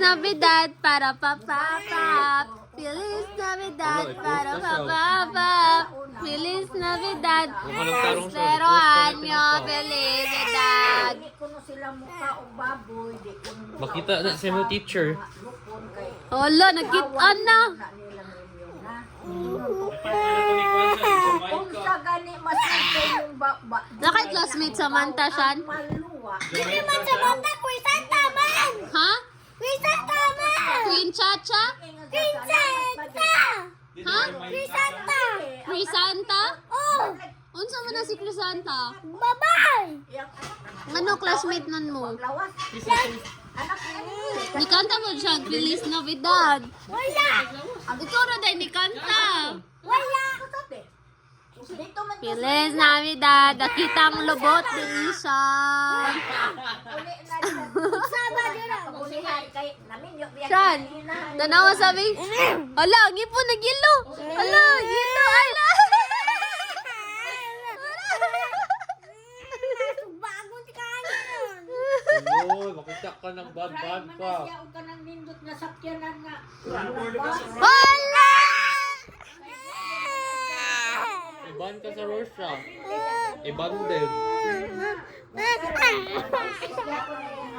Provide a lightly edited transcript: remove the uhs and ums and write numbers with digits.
Navidad para papapap. Feliz Navidad para papapap. Feliz Navidad. Prospero año. Felicidad. Di ko no sila mukha o baboy. Di ko no mukha Makita na siya mo teacher. lupon kay Hala, nagkit-an na. na nilang rinyo na. Kung sa gani masipay yung ba Nakay-classmate Samantha siyan? maluwa. Hindi man sa banda, Queen Santa man! Ha? Queen Santa man! Queen Chacha? Queen Santa! Ha? Queen Santa! Crisanta? Oh! Unsa man na si Crisanta? Babay! Ano classmate nun mo? Lawas. Anak ni. Nikanta mo siya, Feliz Navidad. Wala! Ikaw na dahil nikanta. Wala! Dito man Feliz Navidad, nakitang lubot ni Isan. uli na dyan. Sama dyan ako. Pabulihan kay namin yung biyak. Shan, tanawa sabi, ala, gipo na gilo. Ala, gilo, ala. Bagong tikanan! Uy, makita ka ng bad-bad ka. Manasya ka ng nindot na sakyanan nga. Ala! Iban ka sa Russia. Iban din. Kaya ko na yung